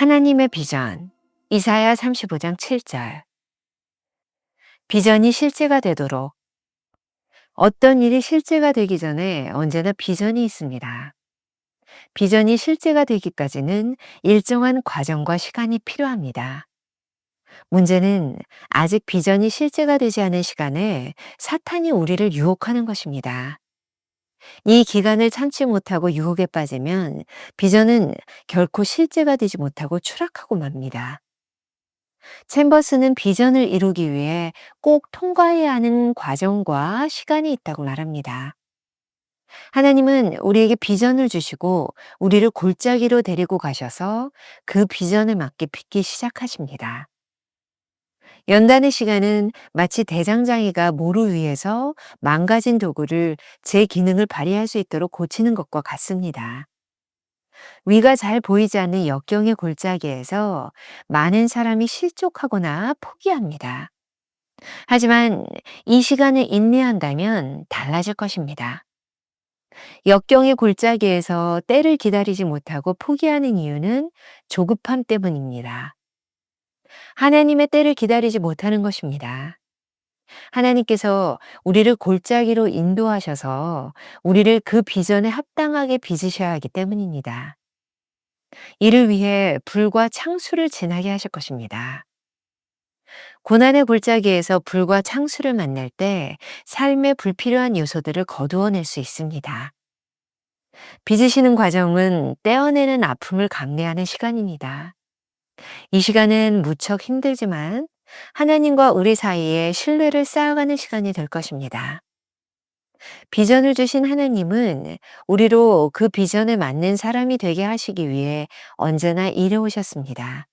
하나님의 비전. 이사야 35장 7절. 비전이 실제가 되도록. 어떤 일이 실제가 되기 전에 언제나 비전이 있습니다. 비전이 실제가 되기까지는 일정한 과정과 시간이 필요합니다. 문제는 아직 비전이 실제가 되지 않은 시간에 사탄이 우리를 유혹하는 것입니다. 이 기간을 참지 못하고 유혹에 빠지면 비전은 결코 실제가 되지 못하고 추락하고 맙니다. 챔버스는 비전을 이루기 위해 꼭 통과해야 하는 과정과 시간이 있다고 말합니다. 하나님은 우리에게 비전을 주시고 우리를 골짜기로 데리고 가셔서 그 비전에 맞게 빚기 시작하십니다. 연단의 시간은 마치 대장장이가 모루 위에서 망가진 도구를 제 기능을 발휘할 수 있도록 고치는 것과 같습니다. 위가 잘 보이지 않는 역경의 골짜기에서 많은 사람이 실족하거나 포기합니다. 하지만 이 시간을 인내한다면 달라질 것입니다. 역경의 골짜기에서 때를 기다리지 못하고 포기하는 이유는 조급함 때문입니다. 하나님의 때를 기다리지 못하는 것입니다. 하나님께서 우리를 골짜기로 인도하셔서 우리를 그 비전에 합당하게 빚으셔야 하기 때문입니다. 이를 위해 불과 창수를 지나게 하실 것입니다. 고난의 골짜기에서 불과 창수를 만날 때 삶의 불필요한 요소들을 거두어낼 수 있습니다. 빚으시는 과정은 떼어내는 아픔을 감내하는 시간입니다. 이 시간은 무척 힘들지만 하나님과 우리 사이에 신뢰를 쌓아가는 시간이 될 것입니다. 비전을 주신 하나님은 우리로 그 비전에 맞는 사람이 되게 하시기 위해 언제나 이루오셨습니다.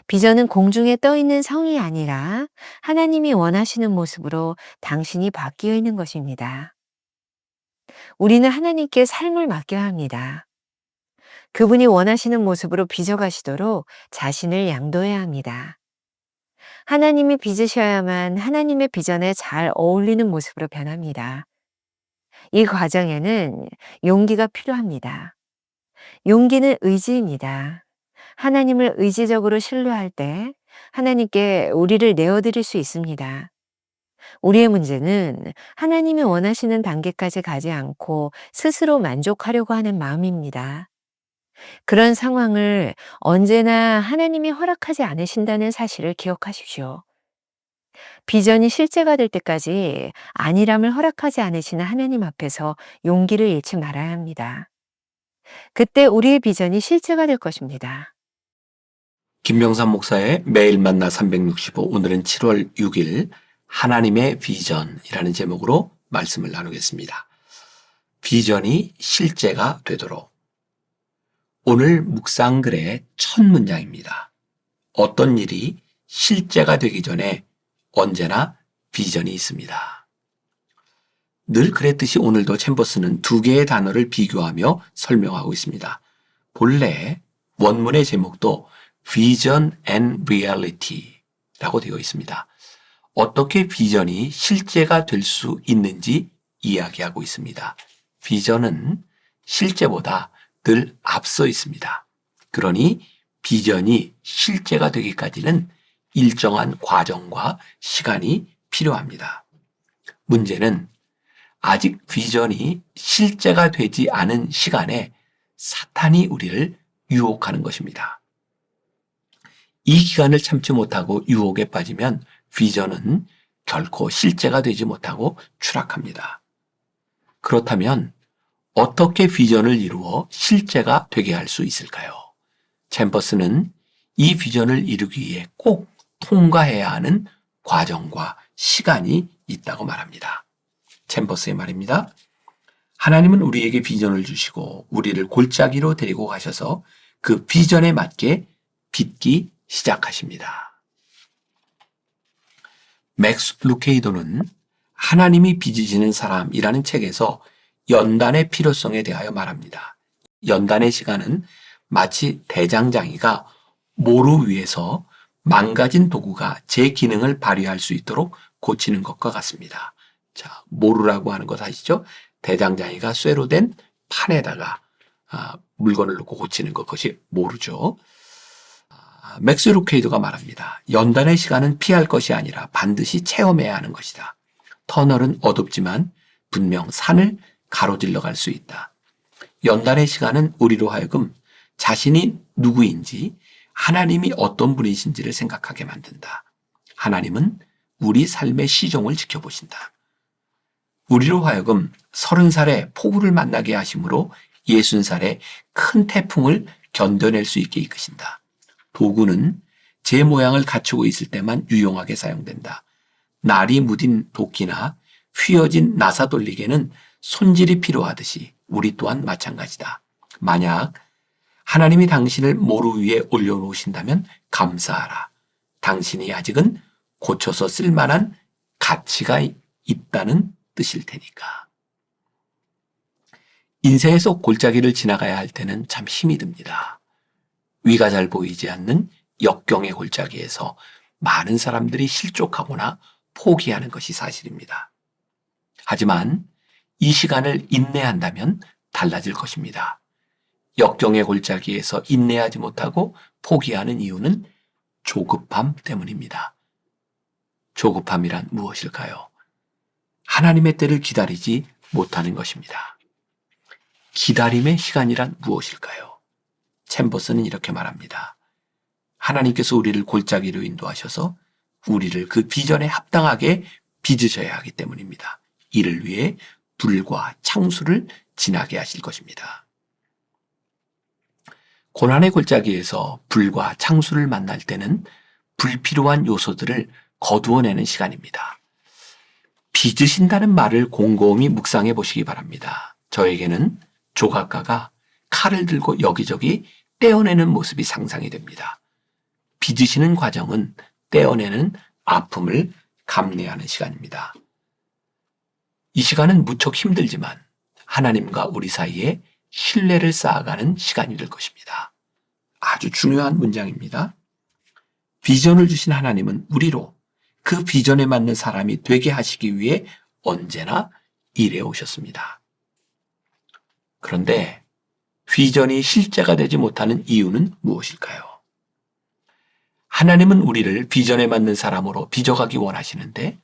비전은 공중에 떠 있는 성이 아니라 하나님이 원하시는 모습으로 당신이 바뀌어 있는 것입니다. 우리는 하나님께 삶을 맡겨야 합니다. 그분이 원하시는 모습으로 빚어가시도록 자신을 양도해야 합니다. 하나님이 빚으셔야만 하나님의 비전에 잘 어울리는 모습으로 변합니다. 이 과정에는 용기가 필요합니다. 용기는 의지입니다. 하나님을 의지적으로 신뢰할 때 하나님께 우리를 내어드릴 수 있습니다. 우리의 문제는 하나님이 원하시는 단계까지 가지 않고 스스로 만족하려고 하는 마음입니다. 그런 상황을 언제나 하나님이 허락하지 않으신다는 사실을 기억하십시오. 비전이 실제가 될 때까지 안일함을 허락하지 않으시는 하나님 앞에서 용기를 잃지 말아야 합니다. 그때 우리의 비전이 실제가 될 것입니다. 김명삼 목사의 매일 만나 365, 오늘은 7월 6일 하나님의 비전이라는 제목으로 말씀을 나누겠습니다. 비전이 실제가 되도록. 오늘 묵상글의 첫 문장입니다. 어떤 일이 실제가 되기 전에 언제나 비전이 있습니다. 늘 그랬듯이 오늘도 챔버스는 두 개의 단어를 비교하며 설명하고 있습니다. 본래 원문의 제목도 Vision and Reality라고 되어 있습니다. 어떻게 비전이 실제가 될 수 있는지 이야기하고 있습니다. 비전은 실제보다 늘 앞서 있습니다. 그러니 비전이 실제가 되기까지는 일정한 과정과 시간이 필요합니다. 문제는 아직 비전이 실제가 되지 않은 시간에 사탄이 우리를 유혹하는 것입니다. 이 기간을 참지 못하고 유혹에 빠지면 비전은 결코 실제가 되지 못하고 추락합니다. 그렇다면 어떻게 비전을 이루어 실제가 되게 할 수 있을까요? 챔버스는 이 비전을 이루기 위해 꼭 통과해야 하는 과정과 시간이 있다고 말합니다. 챔버스의 말입니다. 하나님은 우리에게 비전을 주시고 우리를 골짜기로 데리고 가셔서 그 비전에 맞게 빚기 시작하십니다. 맥스 루케이도는 하나님이 빚으시는 사람이라는 책에서 연단의 필요성에 대하여 말합니다. 연단의 시간은 마치 대장장이가 모루 위에서 망가진 도구가 제 기능을 발휘할 수 있도록 고치는 것과 같습니다. 자, 모루라고 하는 것 아시죠? 대장장이가 쇠로 된 판에다가 물건을 넣고 고치는 것, 그것이 모루죠. 맥스 루케이도가 말합니다. 연단의 시간은 피할 것이 아니라 반드시 체험해야 하는 것이다. 터널은 어둡지만 분명 산을 가로질러 갈 수 있다. 연단의 시간은 우리로 하여금 자신이 누구인지 하나님이 어떤 분이신지를 생각하게 만든다. 하나님은 우리 삶의 시종을 지켜보신다. 우리로 하여금 30살에 폭우를 만나게 하심으로 60살에 큰 태풍을 견뎌낼 수 있게 이끄신다. 도구는 제 모양을 갖추고 있을 때만 유용하게 사용된다. 날이 묻은 도끼나 휘어진 나사 돌리개는 손질이 필요하듯이 우리 또한 마찬가지다. 만약 하나님이 당신을 모루 위에 올려놓으신다면 감사하라. 당신이 아직은 고쳐서 쓸만한 가치가 있다는 뜻일 테니까. 인생에서 골짜기를 지나가야 할 때는 참 힘이 듭니다. 위가 잘 보이지 않는 역경의 골짜기에서 많은 사람들이 실족하거나 포기하는 것이 사실입니다. 하지만 이 시간을 인내한다면 달라질 것입니다. 역경의 골짜기에서 인내하지 못하고 포기하는 이유는 조급함 때문입니다. 조급함이란 무엇일까요? 하나님의 때를 기다리지 못하는 것입니다. 기다림의 시간이란 무엇일까요? 챔버스는 이렇게 말합니다. 하나님께서 우리를 골짜기로 인도하셔서 우리를 그 비전에 합당하게 빚으셔야 하기 때문입니다. 이를 위해 불과 창수를 지나게 하실 것입니다. 고난의 골짜기에서 불과 창수를 만날 때는 불필요한 요소들을 거두어내는 시간입니다. 빚으신다는 말을 곰곰이 묵상해 보시기 바랍니다. 저에게는 조각가가 칼을 들고 여기저기 떼어내는 모습이 상상이 됩니다. 빚으시는 과정은 떼어내는 아픔을 감내하는 시간입니다. 이 시간은 무척 힘들지만 하나님과 우리 사이에 신뢰를 쌓아가는 시간이 될 것입니다. 아주 중요한 문장입니다. 비전을 주신 하나님은 우리로 그 비전에 맞는 사람이 되게 하시기 위해 언제나 일해 오셨습니다. 그런데 비전이 실제가 되지 못하는 이유는 무엇일까요? 하나님은 우리를 비전에 맞는 사람으로 빚어가기 원하시는데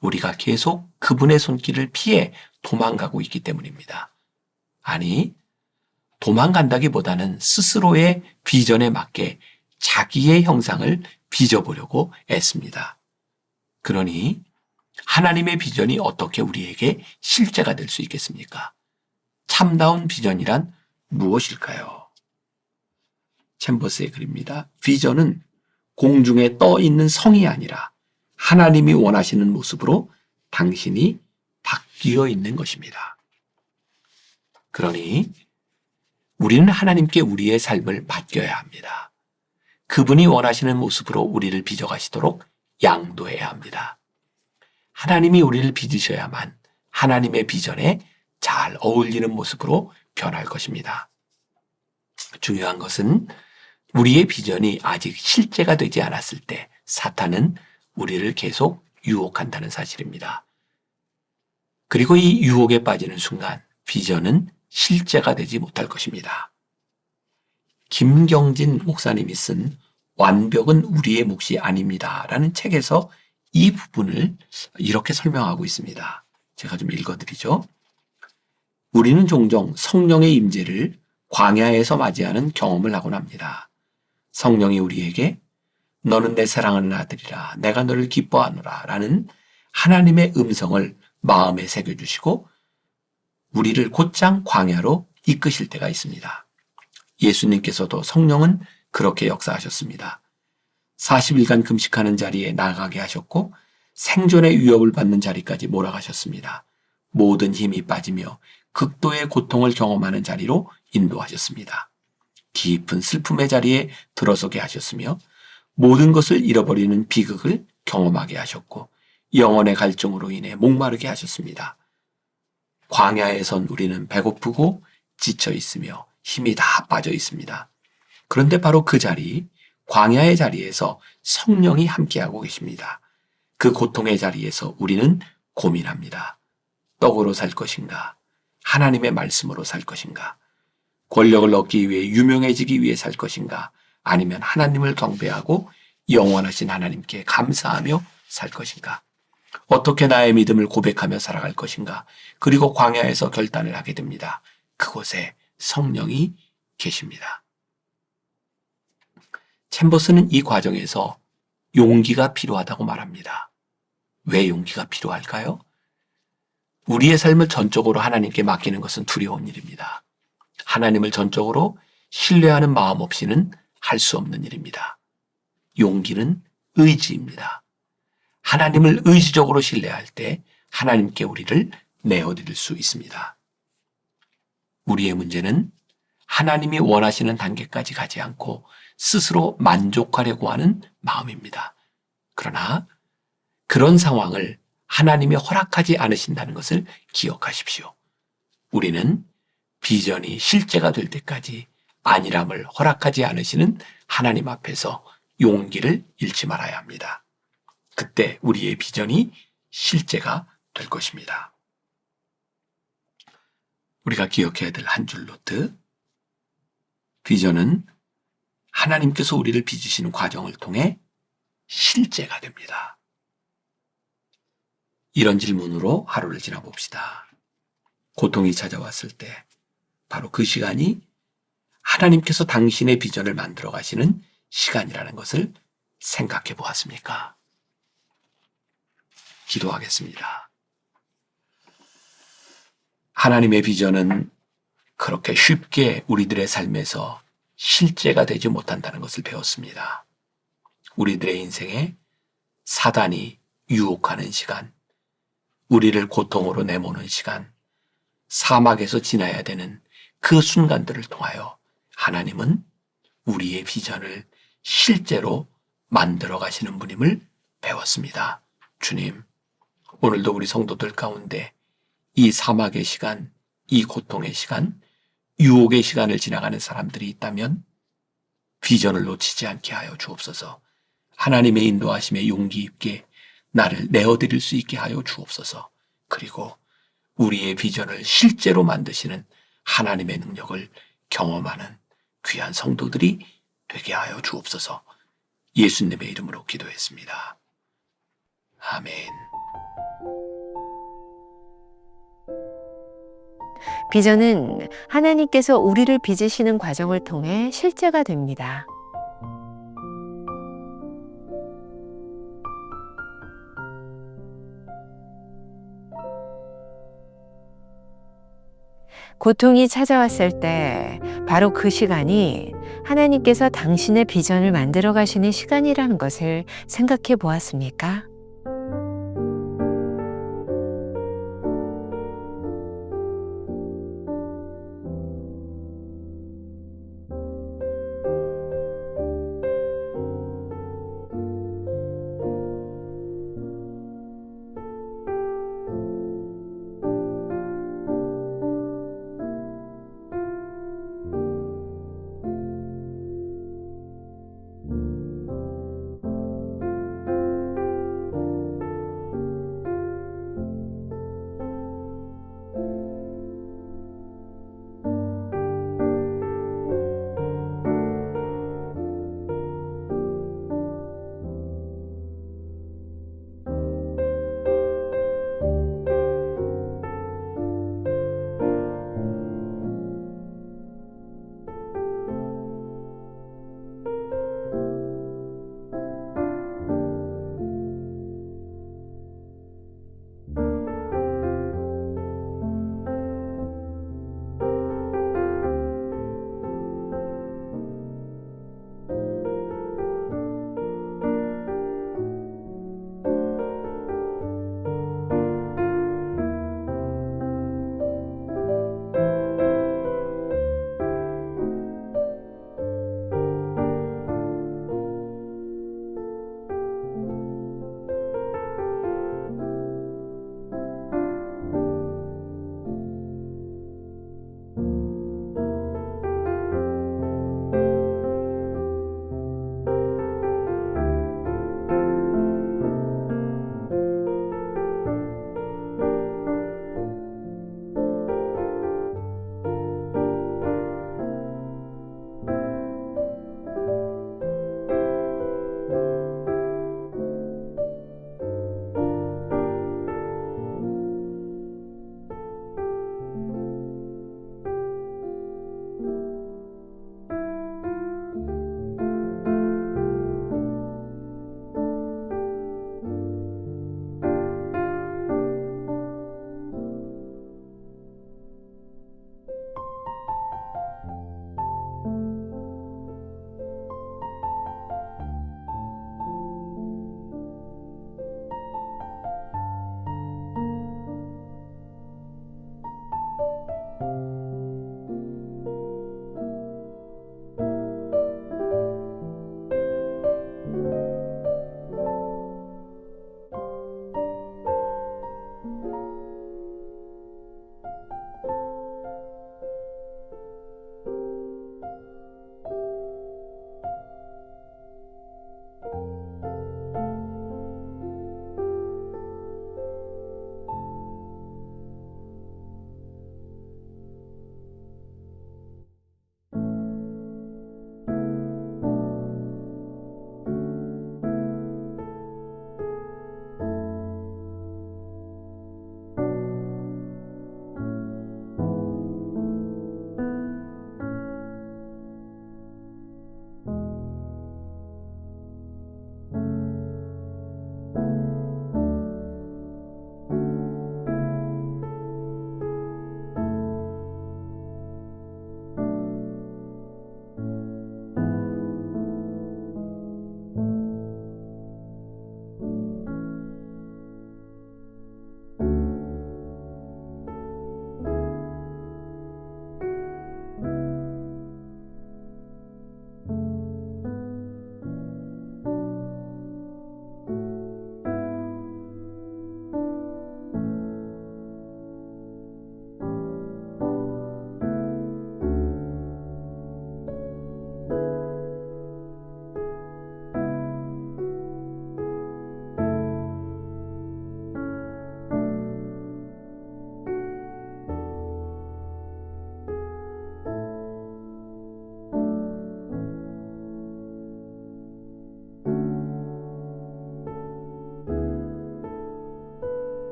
우리가 계속 그분의 손길을 피해 도망가고 있기 때문입니다. 아니, 도망간다기보다는 스스로의 비전에 맞게 자기의 형상을 빚어보려고 애씁니다. 그러니 하나님의 비전이 어떻게 우리에게 실제가 될 수 있겠습니까? 참다운 비전이란 무엇일까요? 챔버스의 글입니다. 비전은 공중에 떠 있는 성이 아니라 하나님이 원하시는 모습으로 당신이 바뀌어 있는 것입니다. 그러니 우리는 하나님께 우리의 삶을 맡겨야 합니다. 그분이 원하시는 모습으로 우리를 빚어가시도록 양도해야 합니다. 하나님이 우리를 빚으셔야만 하나님의 비전에 잘 어울리는 모습으로 변할 것입니다. 중요한 것은 우리의 비전이 아직 실제가 되지 않았을 때 사탄은 우리를 계속 유혹한다는 사실입니다. 그리고 이 유혹에 빠지는 순간 비전은 실제가 되지 못할 것입니다. 김경진 목사님이 쓴 완벽은 우리의 몫이 아닙니다 라는 책에서 이 부분을 이렇게 설명하고 있습니다. 제가 좀 읽어드리죠. 우리는 종종 성령의 임재를 광야에서 맞이하는 경험을 하곤 합니다. 성령이 우리에게 너는 내 사랑하는 아들이라 내가 너를 기뻐하노라 라는 하나님의 음성을 마음에 새겨주시고 우리를 곧장 광야로 이끄실 때가 있습니다. 예수님께서도 성령은 그렇게 역사하셨습니다. 40일간 금식하는 자리에 나가게 하셨고 생존의 위협을 받는 자리까지 몰아가셨습니다. 모든 힘이 빠지며 극도의 고통을 경험하는 자리로 인도하셨습니다. 깊은 슬픔의 자리에 들어서게 하셨으며 모든 것을 잃어버리는 비극을 경험하게 하셨고 영혼의 갈증으로 인해 목마르게 하셨습니다. 광야에선 우리는 배고프고 지쳐 있으며 힘이 다 빠져 있습니다. 그런데 바로 그 자리, 광야의 자리에서 성령이 함께하고 계십니다. 그 고통의 자리에서 우리는 고민합니다. 떡으로 살 것인가? 하나님의 말씀으로 살 것인가? 권력을 얻기 위해 유명해지기 위해 살 것인가? 아니면 하나님을 경배하고 영원하신 하나님께 감사하며 살 것인가? 어떻게 나의 믿음을 고백하며 살아갈 것인가? 그리고 광야에서 결단을 하게 됩니다. 그곳에 성령이 계십니다. 챔버스는 이 과정에서 용기가 필요하다고 말합니다. 왜 용기가 필요할까요? 우리의 삶을 전적으로 하나님께 맡기는 것은 두려운 일입니다. 하나님을 전적으로 신뢰하는 마음 없이는 할 수 없는 일입니다. 용기는 의지입니다. 하나님을 의지적으로 신뢰할 때 하나님께 우리를 내어드릴 수 있습니다. 우리의 문제는 하나님이 원하시는 단계까지 가지 않고 스스로 만족하려고 하는 마음입니다. 그러나 그런 상황을 하나님이 허락하지 않으신다는 것을 기억하십시오. 우리는 비전이 실제가 될 때까지 안일함을 허락하지 않으시는 하나님 앞에서 용기를 잃지 말아야 합니다. 그때 우리의 비전이 실제가 될 것입니다. 우리가 기억해야 될 한 줄 노트. 비전은 하나님께서 우리를 빚으시는 과정을 통해 실제가 됩니다. 이런 질문으로 하루를 지나봅시다. 고통이 찾아왔을 때 바로 그 시간이 하나님께서 당신의 비전을 만들어 가시는 시간이라는 것을 생각해 보았습니까? 기도하겠습니다. 하나님의 비전은 그렇게 쉽게 우리들의 삶에서 실제가 되지 못한다는 것을 배웠습니다. 우리들의 인생에 사단이 유혹하는 시간, 우리를 고통으로 내모는 시간, 사막에서 지나야 되는 그 순간들을 통하여 하나님은 우리의 비전을 실제로 만들어 가시는 분임을 배웠습니다. 주님, 오늘도 우리 성도들 가운데 이 사막의 시간, 이 고통의 시간, 유혹의 시간을 지나가는 사람들이 있다면 비전을 놓치지 않게 하여 주옵소서. 하나님의 인도하심에 용기 있게 나를 내어드릴 수 있게 하여 주옵소서. 그리고 우리의 비전을 실제로 만드시는 하나님의 능력을 경험하는 귀한 성도들이 되게 하여 주옵소서. 예수님의 이름으로 기도했습니다. 아멘. 비전은 하나님께서 우리를 빚으시는 과정을 통해 실제가 됩니다. 고통이 찾아왔을 때 바로 그 시간이 하나님께서 당신의 비전을 만들어 가시는 시간이라는 것을 생각해 보았습니까?